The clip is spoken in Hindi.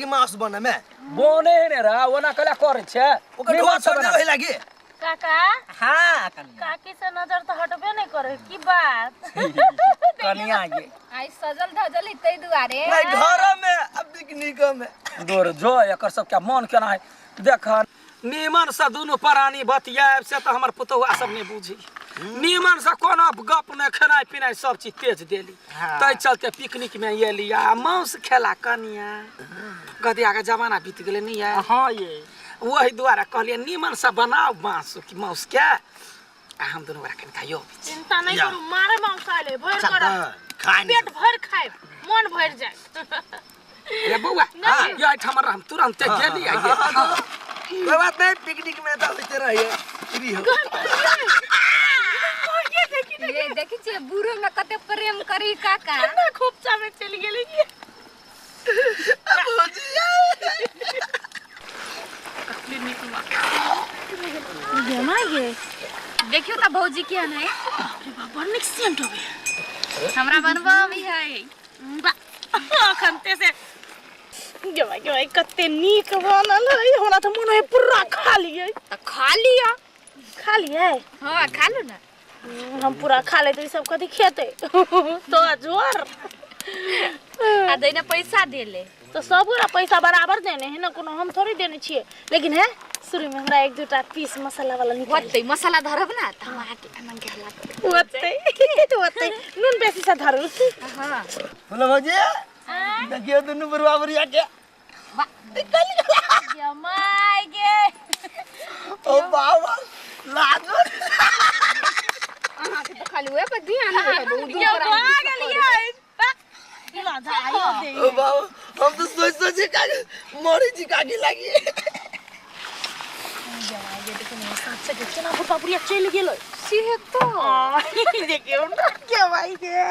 लागी मांस बने में बोने ने रा ओना कला करे छे ओकर ढोआ छोड़ दे ओहि लागी काका हां काकी से नजर तो हटबे नहीं करे की बात कनिया ये आई सजल धजल इतै दुआरे नहीं घर में अब पिकनिक में दूर जो एकर सब क्या मन केना है देख नीमन से दोनों प्राणी बतियाब से तो हमर पुतौआ सब ने बुझी नीमन से कोनो गप ने खाना पीना सब चीज तेज देली तै चलते पिकनिक में ये लिया मांस खेला कनिया गदिया के जमाना बीत गेले नहीं है हां ये वही द्वारा कहलिए नीमन से बनाओ मांस की मांस क्या हम दोनों बड़ा कन खाइयो चिंता नहीं करू मारे मांस आले भर कर खाए पेट भर खाए मन भर जाए रे बउआ ये हमर हम तुरंत गेली आइए कोई बात नहीं पिकनिक में तो होते रहिए फ्री हो ये देखि छे बुरो में कते प्रेम करी काका ना खूब चामे चली गेली ये देखियो त भौजी के नै अरे बाबा निक्सेंट हो गया हमरा बनबा भी है खनते से के कते नीक बनल है हमरा त मन है पूरा खा लिए त खा लिया हां खा लो ना हम पूरा खा ले तो सब कथि खेते तो जोर आ देना पैसा देले तो सब पूरा पैसा बराबर देने है ना कोनो हम थोड़ी देने छिए लेकिन है शुरू में हमरा एक दूटा पीस मसाला वाला निकाल होतै मसाला धरब ना त मन के हला होतै नून बेसी से धरु हां बोलो भौजी देखियो दुनु बराबरिया के जमाई गे ओ बाबा लागो अहाँ के तो खाली ओए पर ध्यान है बहुत दूर पर आ गेलिए इला जाइयो दे ओ बाबा हम तो सोच का मोरी जी कागी लगी जमाई गे देखो मेरे साथ से कितना फुटा पूरी चल गेलो से तो देखियो ना क्या भाई गे